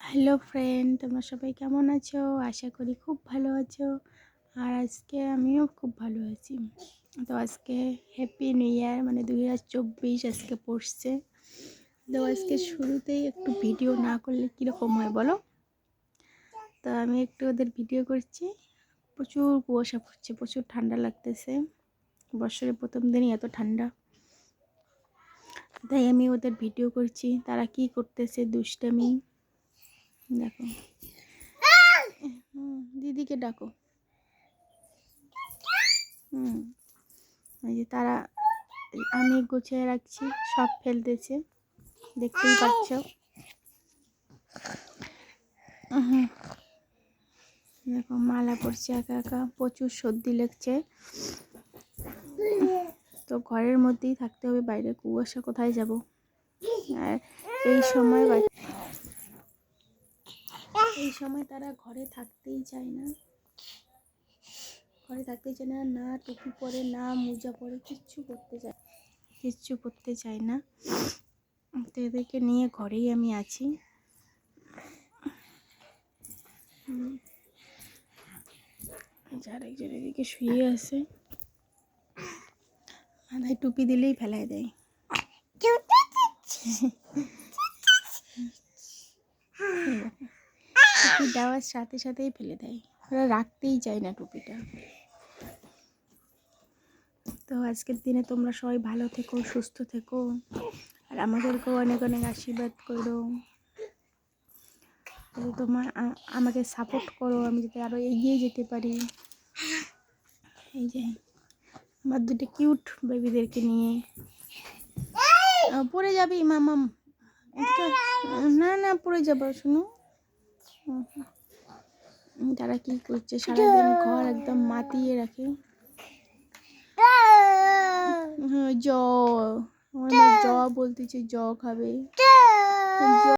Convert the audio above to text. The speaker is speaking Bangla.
হ্যালো ফ্রেন্ড, তোমরা সবাই কেমন আছো? আশা করি খুব ভালো আছো। আর আজকে আমিও খুব ভালো আছি। তো আজকে হ্যাপি নিউ ইয়ার, মানে 2024 আজকে পড়ছে। তো আজকে শুরুতেই একটু ভিডিও না করলে কীরকম হয় বলো? তো আমি একটু ওদের ভিডিও করছি। প্রচুর কুয়াশা পড়ছে, প্রচুর ঠান্ডা লাগতেছে। বছরের প্রথম দিনই এত ঠান্ডা, তাই আমি ওদের ভিডিও করছি। তারা কি করতেছে, দুষ্টামি দেখো। দিদিকে ডাকো। এই যে তারা, আমি গুছিয়ে রাখছি, সব ফেলতেছে, দেখতেই পাচ্ছ। দেখো মালা পড়ছে একা একা, প্রচুর সর্দি লাগছে। তো ঘরের মধ্যেই থাকতে হবে, বাইরে কুয়াশা, কোথায় যাব? আর এই সময় তারা ঘরে থাকতেই চায় না, না টুপি পরে, না মোজা পরে, কিচ্ছু পরতে চায় না। তো এদেরকে নিয়ে ঘরেই আমি আছি। আরেকজন এদিকে শুয়ে আছে, মাথায় টুপি দিলেই ফেলায় দেয়। টুপি দেওয়ার সাথে সাথেই ফেলে দেয়, ওরা রাখতেই চায় না টুপিটা। তো আজকের দিনে তোমরা সবাই ভালো থেকো, সুস্থ থেকো, আর আমাদেরকেও অনেক অনেক আশীর্বাদ করো। তোমার আমাকে সাপোর্ট করো, আমি যাতে আরও এগিয়ে যেতে পারি। এই যে আমার দুটো কিউট বেবিদেরকে নিয়ে। পড়ে যাবি মামাম, না না পড়ে যাবো, শুনো। তারা কি করছে, সারাদিন ঘর একদম মাতিয়ে রাখে। জ বলতেছে, জ খাবে।